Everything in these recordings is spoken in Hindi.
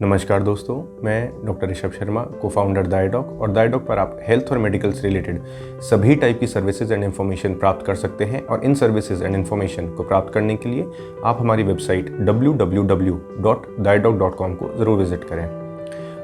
नमस्कार दोस्तों, मैं डॉक्टर ऋषभ शर्मा, को फाउंडर दायडॉक। और दायडॉक पर आप हेल्थ और मेडिकल से रिलेटेड सभी टाइप की सर्विसेज एंड इन्फॉर्मेशन प्राप्त कर सकते हैं। और इन सर्विसेज एंड इन्फॉर्मेशन को प्राप्त करने के लिए आप हमारी वेबसाइट www.daedoc.com को ज़रूर विजिट करें।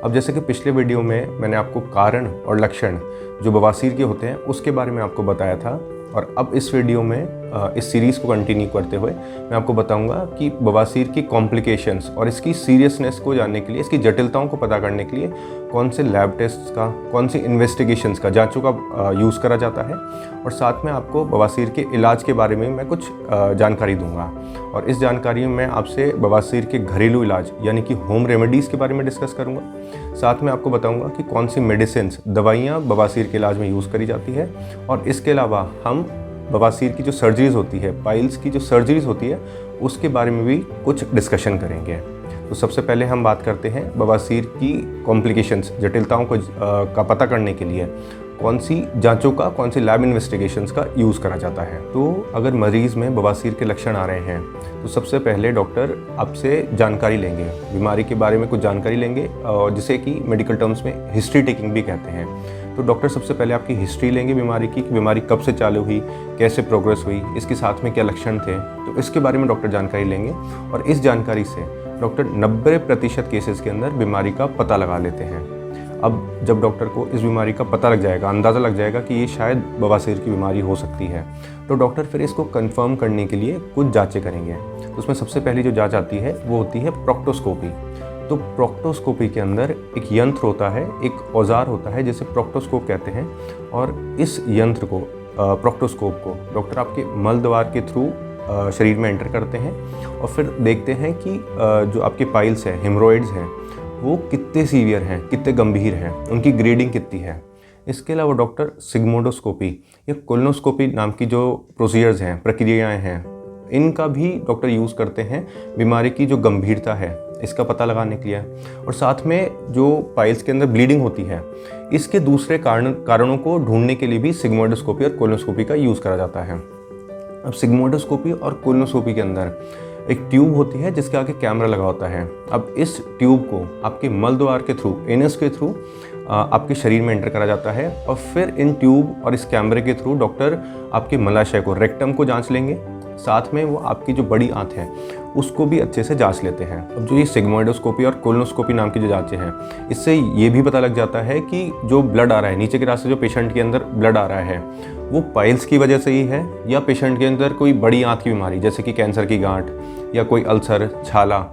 अब जैसे कि पिछले वीडियो में मैंने आपको कारण और लक्षण जो बवासीर के होते हैं उसके बारे में आपको बताया था, और अब इस वीडियो में इस सीरीज़ को कंटिन्यू करते हुए मैं आपको बताऊंगा कि बवासीर की कॉम्प्लिकेशंस और इसकी सीरियसनेस को जानने के लिए, इसकी जटिलताओं को पता करने के लिए कौन से लैब टेस्ट्स का, कौन सी इन्वेस्टिगेशंस का, जांचों का यूज़ करा जाता है। और साथ में आपको बवासीर के इलाज के बारे में मैं कुछ जानकारी दूंगा। और इस जानकारी में मैं आपसे बवासीर के घरेलू इलाज यानी कि होम रेमेडीज़ के बारे में डिस्कस करूँगा। साथ में आपको बताऊँगा कि कौन सी मेडिसिन, दवाइयाँ बवासीर के इलाज में यूज़ करी जाती है। और इसके अलावा हम बवासीर की जो सर्जरीज़ होती है, पाइल्स की जो सर्जरीज़ होती है, उसके बारे में भी कुछ डिस्कशन करेंगे। तो सबसे पहले हम बात करते हैं बवासीर की कॉम्प्लिकेशंस, जटिलताओं को का पता करने के लिए कौन सी जांचों का, कौन सी लैब इन्वेस्टिगेशंस का यूज़ करा जाता है। तो अगर मरीज़ में बवासीर के लक्षण आ रहे हैं तो सबसे पहले डॉक्टर आपसे जानकारी लेंगे, बीमारी के बारे में कुछ जानकारी लेंगे, और जिसे कि मेडिकल टर्म्स में हिस्ट्री टेकिंग भी कहते हैं। तो डॉक्टर सबसे पहले आपकी हिस्ट्री लेंगे बीमारी की, कि बीमारी कब से चालू हुई, कैसे प्रोग्रेस हुई, इसके साथ में क्या लक्षण थे, तो इसके बारे में डॉक्टर जानकारी लेंगे। और इस जानकारी से डॉक्टर 90% केसेस के अंदर बीमारी का पता लगा लेते हैं। अब जब डॉक्टर को इस बीमारी का पता लग जाएगा, अंदाज़ा लग जाएगा कि ये शायद बवासीर की बीमारी हो सकती है, तो डॉक्टर फिर इसको कंफर्म करने के लिए कुछ जांचें करेंगे। तो उसमें सबसे पहली जो जांच आती है वो होती है प्रोक्टोस्कोपी। तो प्रोक्टोस्कोपी के अंदर एक यंत्र होता है, एक औजार होता है जिसे प्रोक्टोस्कोप कहते हैं। और इस यंत्र को, प्रोक्टोस्कोप को, डॉक्टर आपके मल द्वार के थ्रू शरीर में एंटर करते हैं और फिर देखते हैं कि जो आपके पाइल्स हैं, हेमरोइड्स हैं, वो कितने सीवियर हैं, कितने गंभीर हैं, उनकी ग्रेडिंग कितनी है। इसके अलावा डॉक्टर सिग्मोडोस्कोपी या कोलोनोस्कोपी नाम की जो प्रोसीजर्स हैं, प्रक्रियाएं हैं, इनका भी डॉक्टर यूज़ करते हैं बीमारी की जो गंभीरता है इसका पता लगाने के लिए। और साथ में जो पाइल्स के अंदर ब्लीडिंग होती है, इसके दूसरे कारणों को ढूंढने के लिए भी सिग्मोडोस्कोपी और कोलोनोस्कोपी का यूज़ करा जाता है। अब सिग्मोडोस्कोपी और कोलोनोस्कोपी के अंदर एक ट्यूब होती है जिसके आगे कैमरा लगा होता है। अब इस ट्यूब को आपके मल द्वार के थ्रू, एनस के थ्रू आपके शरीर में एंटर करा जाता है। और फिर इन ट्यूब और इस कैमरे के थ्रू डॉक्टर आपके मलाशय को, रेक्टम को जांच लेंगे। साथ में वो आपकी जो बड़ी आंत है उसको भी अच्छे से जांच लेते हैं। अब जो ये सिग्मोइडोस्कोपी और कोलोनोस्कोपी नाम की जो जांचें हैं, इससे ये भी पता लग जाता है कि जो ब्लड आ रहा है, नीचे के रास्ते जो पेशेंट के अंदर ब्लड आ रहा है, वो पाइल्स की वजह से ही है या पेशेंट के अंदर कोई बड़ी आंत की बीमारी जैसे कि कैंसर की गांठ या कोई अल्सर, छाला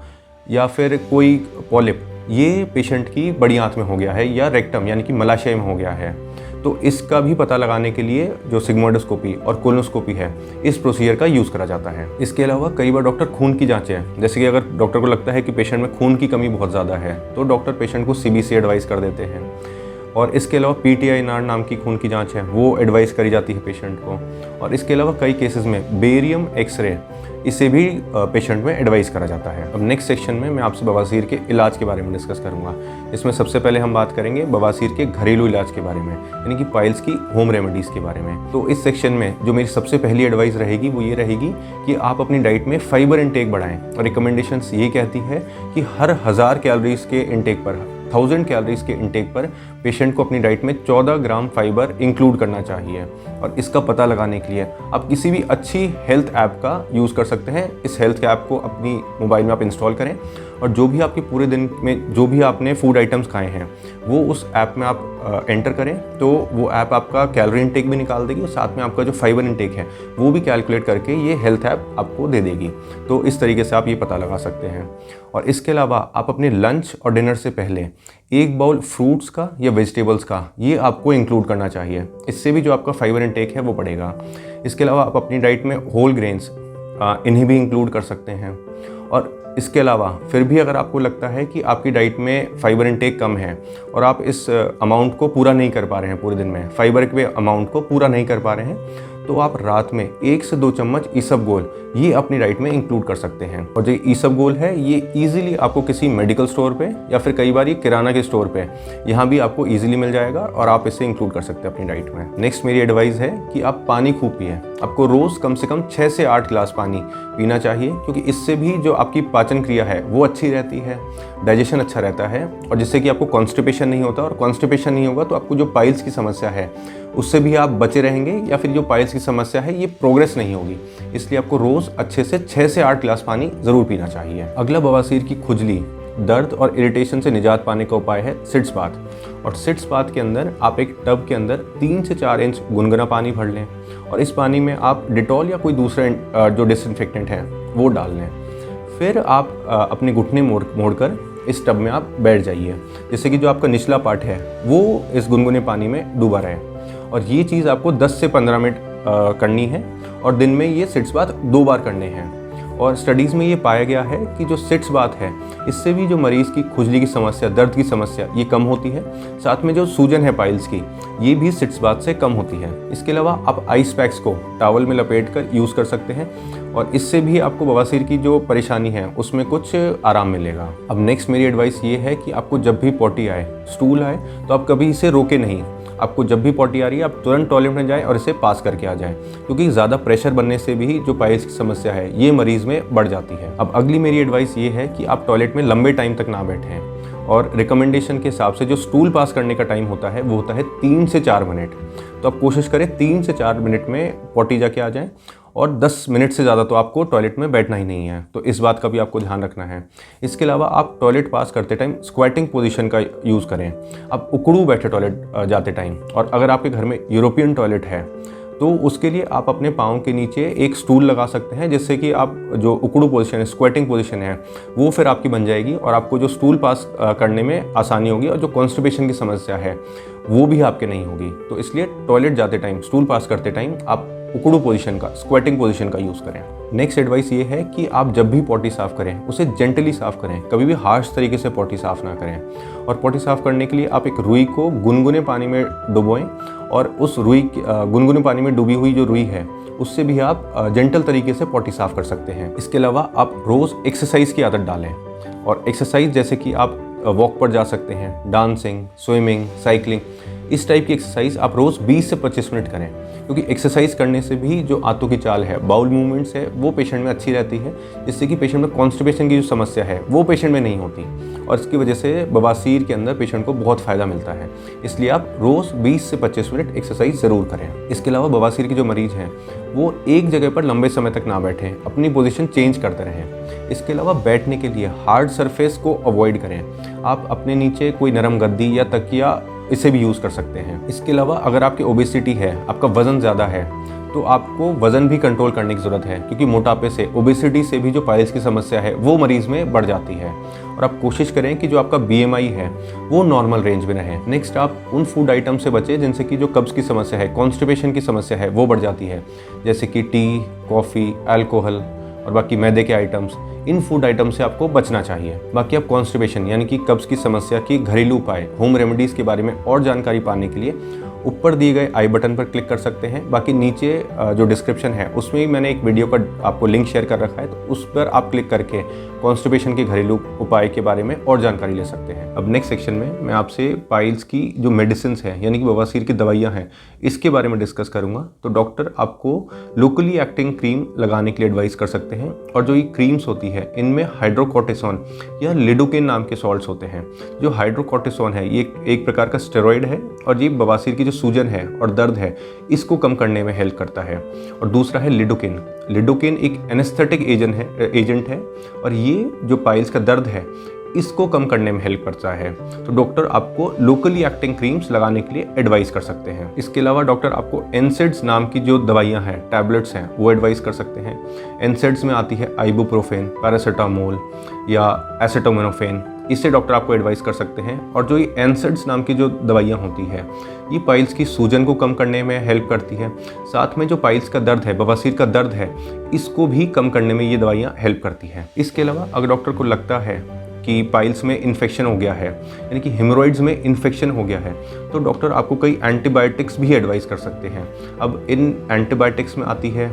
या फिर कोई पॉलिप, ये पेशेंट की बड़ी आंत में हो गया है या रेक्टम यानी कि मलाशय में हो गया है। तो इसका भी पता लगाने के लिए जो सिग्मोइडोस्कोपी और कोलोनोस्कोपी है, इस प्रोसीजर का यूज़ करा जाता है। इसके अलावा कई बार डॉक्टर खून की जांचें, जैसे कि अगर डॉक्टर को लगता है कि पेशेंट में खून की कमी बहुत ज़्यादा है, तो डॉक्टर पेशेंट को सीबीसी एडवाइस कर देते हैं। और इसके अलावा पीटीआई नाम की खून की जांच है, वो एडवाइस करी जाती है पेशेंट को। और इसके अलावा कई केसेस में बेरियम एक्सरे, इसे भी पेशेंट में एडवाइस करा जाता है। अब नेक्स्ट सेक्शन में मैं आपसे बवासीर के इलाज के बारे में डिस्कस करूंगा। इसमें सबसे पहले हम बात करेंगे बवासीर के घरेलू इलाज के बारे में, यानी कि पाइल्स की होम रेमेडीज़ के बारे में। तो इस सेक्शन में जो मेरी सबसे पहली एडवाइस रहेगी वो ये रहेगी कि आप अपनी डाइट में फाइबर इंटेक बढ़ाएं। और रिकमेंडेशंस ये कहती है कि हर 1000 कैलोरीज के इंटेक पर, 1000 कैलोरीज के इंटेक पर पेशेंट को अपनी डाइट में 14 ग्राम फाइबर इंक्लूड करना चाहिए। और इसका पता लगाने के लिए आप किसी भी अच्छी हेल्थ ऐप का यूज़ कर सकते हैं। इस हेल्थ ऐप को अपनी मोबाइल में आप इंस्टॉल करें और जो भी आपके पूरे दिन में जो भी आपने फूड आइटम्स खाए हैं वो उस ऐप में आप एंटर करें, तो वो ऐप आपका कैलोरी इंटेक भी निकाल देगी और साथ में आपका जो फाइबर इंटेक है वो भी कैलकुलेट करके ये हेल्थ ऐप आपको दे देगी। तो इस तरीके से आप ये पता लगा सकते हैं। और इसके अलावा आप अपने लंच और डिनर से पहले 1 बाउल फ्रूट्स का या वेजिटेबल्स का, ये आपको इंक्लूड करना चाहिए। इससे भी जो आपका फाइबर इंटेक है वो बढ़ेगा। इसके अलावा आप अपनी डाइट में होल ग्रेन्स, इन्हें भी इंक्लूड कर सकते हैं। और इसके अलावा फिर भी अगर आपको लगता है कि आपकी डाइट में फाइबर इंटेक कम है और आप इस अमाउंट को पूरा नहीं कर पा रहे हैं, पूरे दिन में फाइबर के अमाउंट को पूरा नहीं कर पा रहे हैं, तो आप रात में 1 से 2 चम्मच ईसबगोल ये अपनी डाइट में इंक्लूड कर सकते हैं। और जो ईसबगोल है ये इजीली आपको किसी मेडिकल स्टोर पे या फिर कई बार ये किराना के स्टोर पे, यहाँ भी आपको इजीली मिल जाएगा और आप इसे इंक्लूड कर सकते हैं अपनी डाइट में। नेक्स्ट मेरी एडवाइस है कि आप पानी खूब पिएं। आपको रोज़ कम से कम 6 से 8 गिलास पानी पीना चाहिए, क्योंकि इससे भी जो आपकी पाचन क्रिया है वो अच्छी रहती है, डाइजेशन अच्छा रहता है, और जिससे कि आपको कॉन्स्टिपेशन नहीं होता, और कॉन्स्टिपेशन नहीं होगा तो आपको जो पाइल्स की समस्या है उससे भी आप बचे रहेंगे, या फिर जो पाइल्स की समस्या है ये प्रोग्रेस नहीं होगी। इसलिए आपको रोज़ अच्छे से 6 से 8 गिलास पानी ज़रूर पीना चाहिए। अगला बवासीर की खुजली, दर्द और इरिटेशन से निजात पाने का उपाय है सिट्स बाथ। और सिट्स बाथ के अंदर आप एक टब के अंदर 3 से 4 इंच गुनगुना पानी भर लें, और इस पानी में आप डिटॉल या कोई दूसरा जो डिसइंफेक्टेंट है वो डाल लें। फिर आप अपने घुटने मोड़कर इस टब में आप बैठ जाइए, जिससे कि जो आपका निचला पार्ट है वो इस गुनगुने पानी में डूबा रहे। और ये चीज़ आपको 10 से 15 मिनट करनी है, और दिन में ये सिट्स बाथ 2 बार करने हैं। और स्टडीज़ में ये पाया गया है कि जो सिट्स बाथ है इससे भी जो मरीज़ की खुजली की समस्या, दर्द की समस्या ये कम होती है। साथ में जो सूजन है पाइल्स की, ये भी सिट्स बाथ से कम होती है। इसके अलावा आप आइस पैक्स को टॉवल में लपेट कर यूज़ कर सकते हैं, और इससे भी आपको बवासीर की जो परेशानी है उसमें कुछ आराम मिलेगा। अब नेक्स्ट मेरी एडवाइस ये है कि आपको जब भी पॉटी आए, स्टूल आए, तो आप कभी इसे रोके नहीं। आपको जब भी पॉटी आ रही है आप तुरंत टॉयलेट में जाएं और इसे पास करके आ जाएं, क्योंकि ज़्यादा प्रेशर बनने से भी जो पाइल्स की समस्या है ये मरीज़ में बढ़ जाती है। अब अगली मेरी एडवाइस ये है कि आप टॉयलेट में लंबे टाइम तक ना बैठें, और रिकमेंडेशन के हिसाब से जो स्टूल पास करने का टाइम होता है वो होता है 3 से 4 मिनट। तो आप कोशिश करें 3 से 4 मिनट में पॉटी जाके आ जाएं, और 10 मिनट से ज़्यादा तो आपको टॉयलेट में बैठना ही नहीं है। तो इस बात का भी आपको ध्यान रखना है। इसके अलावा आप टॉयलेट पास करते टाइम स्क्वैटिंग पोजीशन का यूज़ करें। आप उकड़ू बैठे टॉयलेट जाते टाइम, और अगर आपके घर में यूरोपियन टॉयलेट है तो उसके लिए आप अपने पाँव के नीचे एक स्टूल लगा सकते हैं, जिससे कि आप जो उकड़ू पोजीशन है, स्क्वैटिंग पोजीशन है, वो फिर आपकी बन जाएगी, और आपको जो स्टूल पास करने में आसानी होगी, और जो कॉन्स्टिपेशन की समस्या है वो भी आपके नहीं होगी। तो इसलिए टॉयलेट जाते टाइम, स्टूल पास करते टाइम आप उकड़ू पोजीशन का, स्क्वैटिंग पोजीशन का यूज़ करें। नेक्स्ट एडवाइस ये है कि आप जब भी पॉटी साफ़ करें उसे जेंटली साफ़ करें, कभी भी हार्श तरीके से पॉटी साफ़ ना करें। और पॉटी साफ़ करने के लिए आप एक रुई को गुनगुने पानी में डुबोएं, और उस रुई गुनगुने पानी में डूबी हुई जो रुई है उससे भी आप जेंटल तरीके से पॉटी साफ़ कर सकते हैं। इसके अलावा आप रोज़ एक्सरसाइज की आदत डालें, और एक्सरसाइज जैसे कि आप वॉक पर जा सकते हैं, डांसिंग, स्विमिंग, साइकिलिंग, इस टाइप की एक्सरसाइज आप रोज़ 20 से 25 मिनट करें, क्योंकि एक्सरसाइज करने से भी जो आंतों की चाल है, बाउल मूवमेंट्स है, वो पेशेंट में अच्छी रहती है, जिससे कि पेशेंट में कॉन्स्टिपेशन की जो समस्या है वो पेशेंट में नहीं होती, और इसकी वजह से बवासीर के अंदर पेशेंट को बहुत फ़ायदा मिलता है। इसलिए आप रोज़ 20 से 25 मिनट एक्सरसाइज ज़रूर करें। इसके अलावा बवासीर के जो मरीज़ हैं वो एक जगह पर लंबे समय तक ना बैठें, अपनी पोजीशन चेंज करते रहें। इसके अलावा बैठने के लिए हार्ड सरफेस को अवॉइड करें। आप अपने नीचे कोई नरम गद्दी या तकिया इसे भी यूज़ कर सकते हैं। इसके अलावा अगर आपकी ओबेसिटी है, आपका वज़न ज़्यादा है, तो आपको वज़न भी कंट्रोल करने की ज़रूरत है, क्योंकि मोटापे से, ओबेसिटी से भी जो पाइल्स की समस्या है वो मरीज़ में बढ़ जाती है। और आप कोशिश करें कि जो आपका BMI है वो नॉर्मल रेंज में रहे। नेक्स्ट, आप उन फूड आइटम से बचें जिनसे कि जो कब्ज़ की समस्या है, कॉन्स्टिपेशन की समस्या है वो बढ़ जाती है, जैसे कि टी, कॉफ़ी, अल्कोहल और बाकी मैदे के आइटम्स। इन फूड आइटम से आपको बचना चाहिए। बाकी आप कॉन्स्टिपेशन यानी कि कब्ज़ की समस्या की घरेलू उपाय, होम रेमेडीज़ के बारे में और जानकारी पाने के लिए ऊपर दिए गए आई बटन पर क्लिक कर सकते हैं। बाकी नीचे जो डिस्क्रिप्शन है उसमें भी मैंने एक वीडियो का आपको लिंक शेयर कर रखा है, तो उस पर आप क्लिक करके कॉन्स्टिपेशन के घरेलू उपाय के बारे में और जानकारी ले सकते हैं। अब नेक्स्ट सेक्शन में मैं आपसे पाइल्स की जो मेडिसिन्स हैं यानी कि बवासीर की दवाइयाँ हैं इसके बारे में डिस्कस करूँगा। तो डॉक्टर आपको लोकली एक्टिंग क्रीम लगाने के लिए एडवाइस कर सकते हैं, और जो ये क्रीम्स होती है इनमें हाइड्रोकोर्टिसोन या लिडोकेन नाम के सॉल्ट्स होते हैं। जो हाइड्रोकोर्टिसोन है ये एक प्रकार का स्टेरॉइड है, और ये बवासीर की जो सूजन है और दर्द है इसको कम करने में हेल्प करता है। और दूसरा है लिडोकेन। लिडोकेन एक एनेस्थेटिक एजेंट है, और ये जो पाइल्स का दर्द है इसको कम करने में हेल्प करता है। तो डॉक्टर आपको लोकली एक्टिंग क्रीम्स लगाने के लिए एडवाइस कर सकते हैं। इसके अलावा डॉक्टर आपको एनसेड्स नाम की जो दवाइयां हैं, टैबलेट्स हैं, वो एडवाइस कर सकते हैं। एनसेड्स में आती है आइबुप्रोफेन, पैरासीटामोल या एसिटामिनोफेन, इससे डॉक्टर आपको एडवाइस कर सकते हैं। और जो ये एनसेड्स नाम की जो दवाइयाँ होती है ये पाइल्स की सूजन को कम करने में हेल्प करती है। साथ में जो पाइल्स का दर्द है, बवासीर का दर्द है, इसको भी कम करने में ये दवाइयाँ हेल्प करती हैं। इसके अलावा अगर डॉक्टर को लगता है कि पाइल्स में इन्फेक्शन हो गया है यानी कि हेमोरॉइड्स में इन्फेक्शन हो गया है, तो डॉक्टर आपको कई एंटीबायोटिक्स भी एडवाइस कर सकते हैं। अब इन एंटीबायोटिक्स में आती है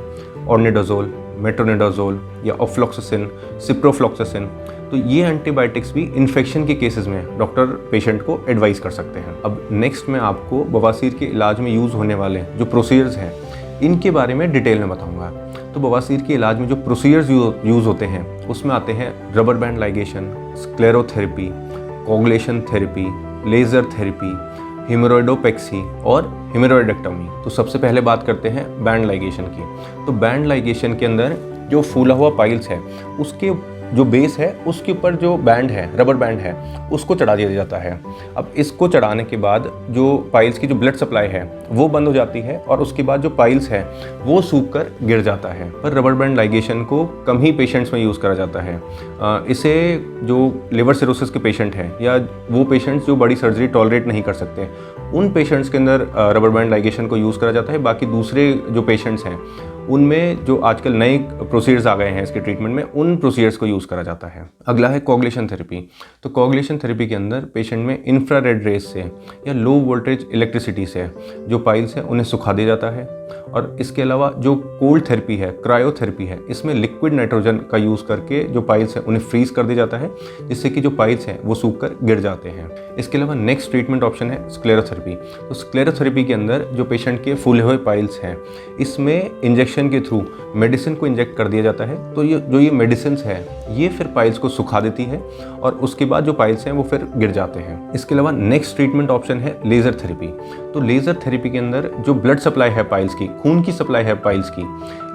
ऑर्निडाजोल, मेट्रोनिडाजोल या ऑफ्लॉक्सासिन, सिप्रोफ्लॉक्सासिन। तो ये एंटीबायोटिक्स भी इन्फेक्शन के केसेस में डॉक्टर पेशेंट को एडवाइस कर सकते हैं। अब नेक्स्ट मैं आपको बवासीर के इलाज में यूज़ होने वाले जो प्रोसीजर्स हैं इनके बारे में डिटेल में बताऊंगा। तो बवासीर के इलाज में जो प्रोसीजर्स यूज़ होते हैं उसमें आते हैं rubber band ligation, sclerotherapy, coagulation therapy, laser therapy, hemorrhoidopexy और हेमोरॉइडेक्टोमी। तो सबसे पहले बात करते हैं बैंड लाइगेशन की। तो बैंड लाइगेशन के अंदर जो फूला हुआ पाइल्स है उसके जो बेस है उसके ऊपर जो बैंड है, रबर बैंड है, उसको चढ़ा दिया जाता है। अब इसको चढ़ाने के बाद जो पाइल्स की जो ब्लड सप्लाई है वो बंद हो जाती है और उसके बाद जो पाइल्स है वो सूख कर गिर जाता है। पर रबर बैंड लाइगेशन को कम ही पेशेंट्स में यूज़ करा जाता है। इसे जो लिवर सिरोसिस के पेशेंट हैं या वो पेशेंट्स जो बड़ी सर्जरी टॉलरेट नहीं कर सकते, उन पेशेंट्स के अंदर रबर बैंड लाइगेशन को यूज़ करा जाता है। बाकी दूसरे जो पेशेंट्स हैं उनमें जो आजकल नए प्रोसीजर्स आ गए हैं इसके ट्रीटमेंट में, उन प्रोसीजर्स को यूज़ करा जाता है। अगला है कोगुलेशन थेरेपी। तो कोगुलेशन थेरेपी के अंदर पेशेंट में इंफ्रारेड रेज से या लो वोल्टेज इलेक्ट्रिसिटी से जो पाइल्स हैं उन्हें सुखा दिया जाता है। और इसके अलावा जो कोल्ड थेरेपी है, क्रायोथेरेपी है, इसमें लिक्विड नाइट्रोजन का यूज़ करके जो पाइल्स हैं उन्हें फ्रीज कर दिया जाता है, जिससे कि जो पाइल्स हैं वो सूख कर गिर जाते हैं। इसके अलावा नेक्स्ट ट्रीटमेंट ऑप्शन है स्क्लेरोथेरेपी। तो स्क्लेरोथेरेपी के अंदर जो पेशेंट के फूले हुए पाइल्स हैं इसमें इंजेक्शन के थ्रू मेडिसिन को इंजेक्ट कर दिया जाता है। तो ये मेडिसिन है ये फिर पाइल्स को सुखा देती है और उसके बाद जो पाइल्स हैं वो फिर गिर जाते हैं। इसके अलावा नेक्स्ट ट्रीटमेंट ऑप्शन है लेज़र थेरेपी। तो लेज़र थेरेपी के अंदर जो ब्लड सप्लाई है पाइल्स की, खून की सप्लाई है पाइल्स की,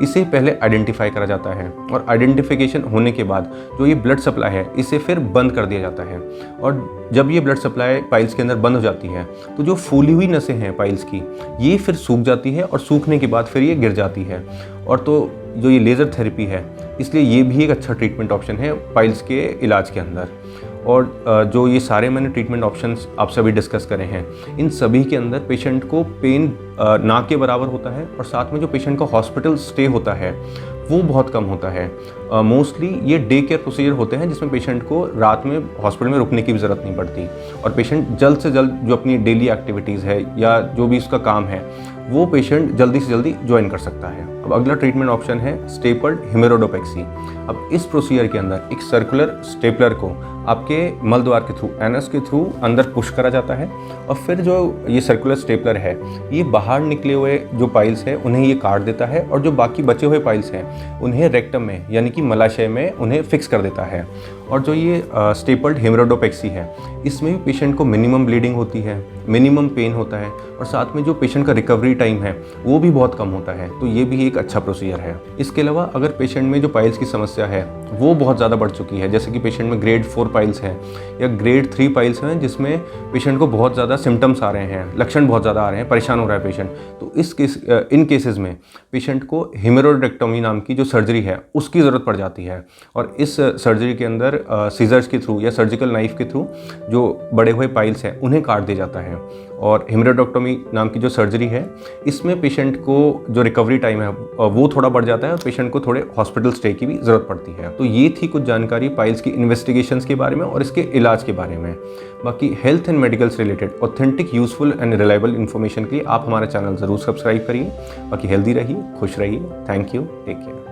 इसे पहले आइडेंटिफाई करा जाता है और आइडेंटिफिकेशन होने के बाद जो ये ब्लड सप्लाई है इसे फिर बंद कर दिया जाता है। और जब ये ब्लड सप्लाई पाइल्स के अंदर बंद हो जाती है तो जो फूली हुई नसें हैं पाइल्स की ये फिर सूख जाती है और सूखने के बाद फिर ये गिर जाती है। और तो जो ये लेज़र थेरेपी है इसलिए ये भी एक अच्छा ट्रीटमेंट ऑप्शन है पाइल्स के इलाज के अंदर। और जो ये सारे मैंने ट्रीटमेंट ऑप्शंस आप सभी डिस्कस करे हैं, इन सभी के अंदर पेशेंट को पेन ना के बराबर होता है और साथ में जो पेशेंट का हॉस्पिटल स्टे होता है वो बहुत कम होता है। मोस्टली ये डे केयर प्रोसीजर होते हैं जिसमें पेशेंट को रात में हॉस्पिटल में रुकने की भी ज़रूरत नहीं पड़ती और पेशेंट जल्द से जल्द जो अपनी डेली एक्टिविटीज़ है या जो भी उसका काम है वो पेशेंट जल्दी से जल्दी ज्वाइन कर सकता है। अब अगला ट्रीटमेंट ऑप्शन है स्टेपल्ड हेमोरॉइडोपेक्सी। अब इस प्रोसीजर के अंदर एक सर्कुलर स्टेपलर को आपके मल द्वार के थ्रू, एनस के थ्रू अंदर पुश करा जाता है और फिर जो ये सर्कुलर स्टेपलर है ये बाहर निकले हुए जो पाइल्स है उन्हें ये काट देता है और जो बाकी बचे हुए पाइल्स हैं उन्हें रेक्टम में यानी कि मलाशय में उन्हें फिक्स कर देता है। और जो ये स्टेपल्ड हेमोरॉइडोपेक्सी है इसमें भी पेशेंट को मिनिमम ब्लीडिंग होती है, मिनिमम पेन होता है और साथ में जो पेशेंट का रिकवरी टाइम है वो भी बहुत कम होता है। तो ये भी एक अच्छा प्रोसीजर है। इसके अलावा अगर पेशेंट में जो पाइल्स की समस्या है वो बहुत ज़्यादा बढ़ चुकी है, जैसे कि पेशेंट में ग्रेड 4 पाइल्स हैं या ग्रेड 3 पाइल्स हैं जिसमें पेशेंट को बहुत ज़्यादा सिम्टम्स आ रहे हैं, लक्षण बहुत ज़्यादा आ रहे हैं, परेशान हो रहा है पेशेंट, तो इन केसेस में पेशेंट को हेमोरॉइडेक्टोमी नाम की जो सर्जरी है उसकी ज़रूरत पड़ जाती है। और इस सर्जरी के अंदर सीजर्स के थ्रू या सर्जिकल नाइफ के थ्रू जो बड़े हुए पाइल्स हैं उन्हें काट दिया जाता है। और हेमोरॉइडेक्टोमी नाम की जो सर्जरी है इसमें पेशेंट को जो रिकवरी टाइम है वो थोड़ा बढ़ जाता है और पेशेंट को थोड़े हॉस्पिटल स्टे की भी ज़रूरत पड़ती है। तो ये थी कुछ जानकारी पाइल्स की इन्वेस्टिगेशंस के बारे में और इसके इलाज के बारे में। बाकी हेल्थ एंड मेडिकल से related authentic, useful and reliable information के लिए आप हमारा चैनल ज़रूर सब्सक्राइब करिए। बाकी हेल्दी रहिए, खुश रहिए। Thank you, take care.